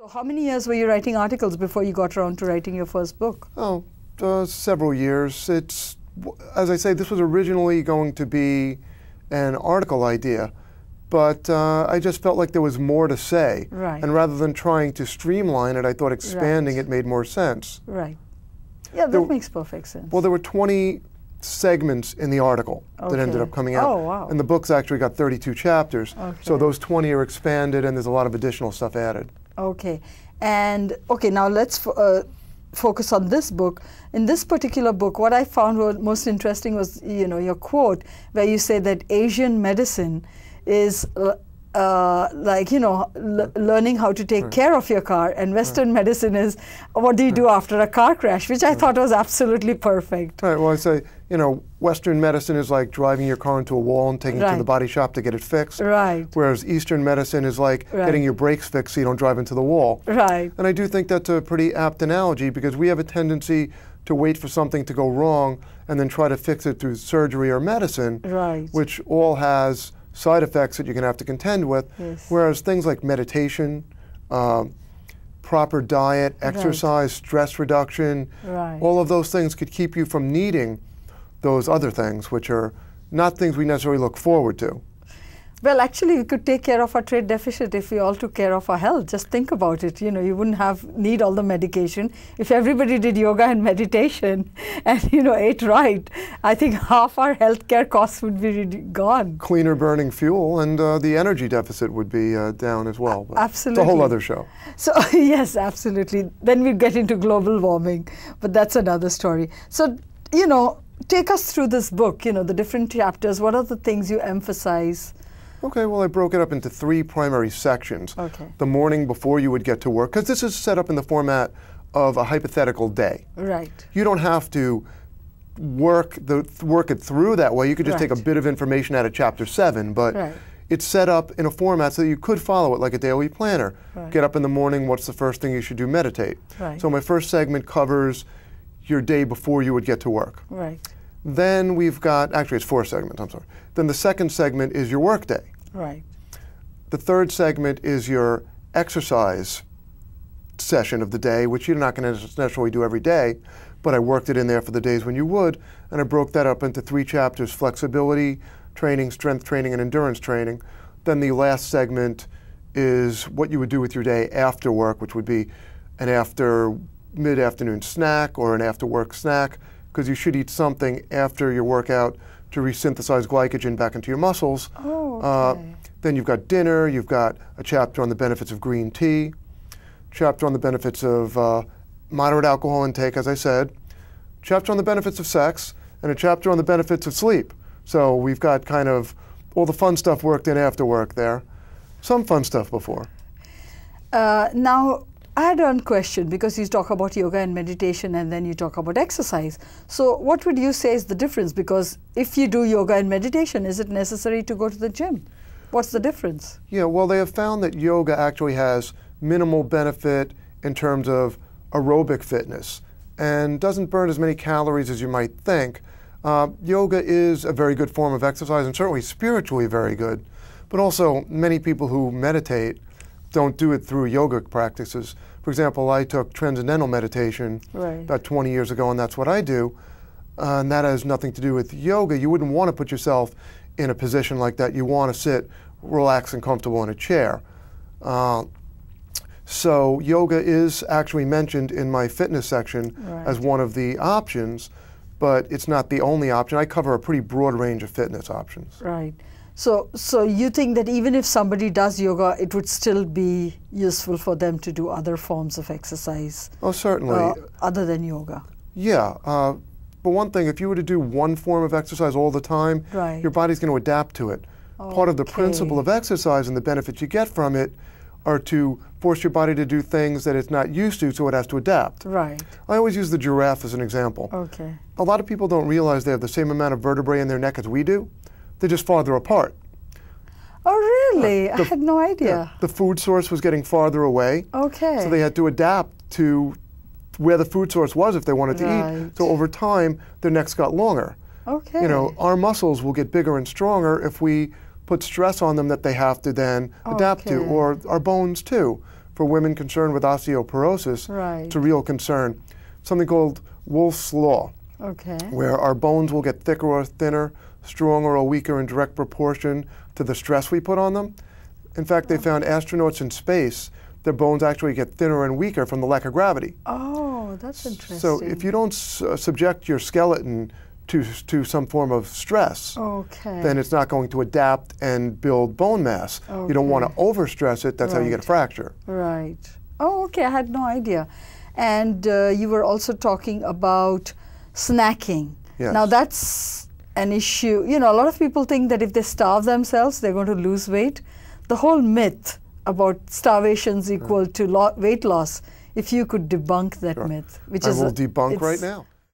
So how many years were you writing articles before you got around to writing your first book? Oh, several years. It's, as I say, this was originally going to be an article idea, but I just felt like there was more to say. Right. And rather than trying to streamline it, I thought expanding it made more sense. Right. Yeah, that makes perfect sense. Well, there were 20 segments in the article that ended up coming out. Oh, wow. And the book's actually got 32 chapters. Okay. So those 20 are expanded, and there's a lot of additional stuff added. Okay. And, okay, now let's focus on this book. In this particular book, what I found was most interesting was, your quote where you say that Asian medicine is learning how to take care of your car, and Western medicine is what do you do after a car crash, which I thought was absolutely perfect. Right. Well, I say, Western medicine is like driving your car into a wall and taking it to the body shop to get it fixed. Right. Whereas Eastern medicine is like getting your brakes fixed so you don't drive into the wall. Right. And I do think that's a pretty apt analogy, because we have a tendency to wait for something to go wrong and then try to fix it through surgery or medicine, which all has side effects that you're going to have to contend with. Yes. Whereas things like meditation, proper diet, exercise, stress reduction, all of those things could keep you from needing those other things, which are not things we necessarily look forward to. Well, actually, we could take care of our trade deficit if we all took care of our health. Just think about it. You wouldn't need all the medication. If everybody did yoga and meditation and, ate right, I think half our healthcare costs would be gone. Cleaner burning fuel, and the energy deficit would be down as well. But absolutely. It's a whole other show. So, yes, absolutely. Then we'd get into global warming, but that's another story. So, take us through this book, the different chapters. What are the things you emphasize? Okay, well, I broke it up into 3 primary sections. Okay. The morning before you would get to work, because this is set up in the format of a hypothetical day. Right. You don't have to work it through that way. You could just take a bit of information out of chapter 7, but it's set up in a format so that you could follow it like a daily planner. Get up in the morning, what's the first thing you should do? Meditate. So my first segment covers your day before you would get to work. Right. Then we've got, actually it's 4 segments, I'm sorry. Then the second segment is your work day. Right. The third segment is your exercise session of the day, which you're not going to necessarily do every day, but I worked it in there for the days when you would, and I broke that up into 3 chapters: flexibility training, strength training, and endurance training. Then the last segment is what you would do with your day after work, which would be an mid-afternoon snack or an after-work snack, because you should eat something after your workout to resynthesize glycogen back into your muscles. Oh, okay. Then you've got dinner, you've got a chapter on the benefits of green tea, chapter on the benefits of moderate alcohol intake, as I said, chapter on the benefits of sex, and a chapter on the benefits of sleep. So we've got kind of all the fun stuff worked in after work there. Some fun stuff before. Now, I had one question, because you talk about yoga and meditation and then you talk about exercise. So what would you say is the difference? Because if you do yoga and meditation, is it necessary to go to the gym? What's the difference? Yeah, well, they have found that yoga actually has minimal benefit in terms of aerobic fitness and doesn't burn as many calories as you might think. Yoga is a very good form of exercise and certainly spiritually very good, but also many people who meditate don't do it through yogic practices. For example, I took transcendental meditation about 20 years ago, and that's what I do. And that has nothing to do with yoga. You wouldn't want to put yourself in a position like that. You want to sit relaxed and comfortable in a chair. So yoga is actually mentioned in my fitness section as one of the options, but it's not the only option. I cover a pretty broad range of fitness options. Right. So you think that even if somebody does yoga, it would still be useful for them to do other forms of exercise? Oh, certainly. Other than yoga? Yeah. But one thing, if you were to do one form of exercise all the time, your body's going to adapt to it. Part of the principle of exercise and the benefits you get from it are to force your body to do things that it's not used to, so it has to adapt. Right. I always use the giraffe as an example. Okay. A lot of people don't realize they have the same amount of vertebrae in their neck as we do. They're just farther apart. Oh, really? I had no idea. Yeah, the food source was getting farther away. Okay. So they had to adapt to where the food source was if they wanted to eat. So over time, their necks got longer. Okay. Our muscles will get bigger and stronger if we put stress on them that they have to then adapt to, or our bones too. for women concerned with osteoporosis, Right. it's a real concern. Something called Wolff's Law, Okay. where our bones will get thicker or thinner, stronger or weaker in direct proportion to the stress we put on them. In fact, they found astronauts in space, their bones actually get thinner and weaker from the lack of gravity. Oh, that's interesting. So if you don't subject your skeleton to some form of stress, okay. then it's not going to adapt and build bone mass. You don't want to overstress it, that's how you get a fracture. Right. Oh, okay, I had no idea. And you were also talking about snacking. Yes. Now that's an issue. You know, a lot of people think that if they starve themselves, they're going to lose weight. The whole myth about starvation is equal to weight loss, if you could debunk that myth. Which I is will debunk right now.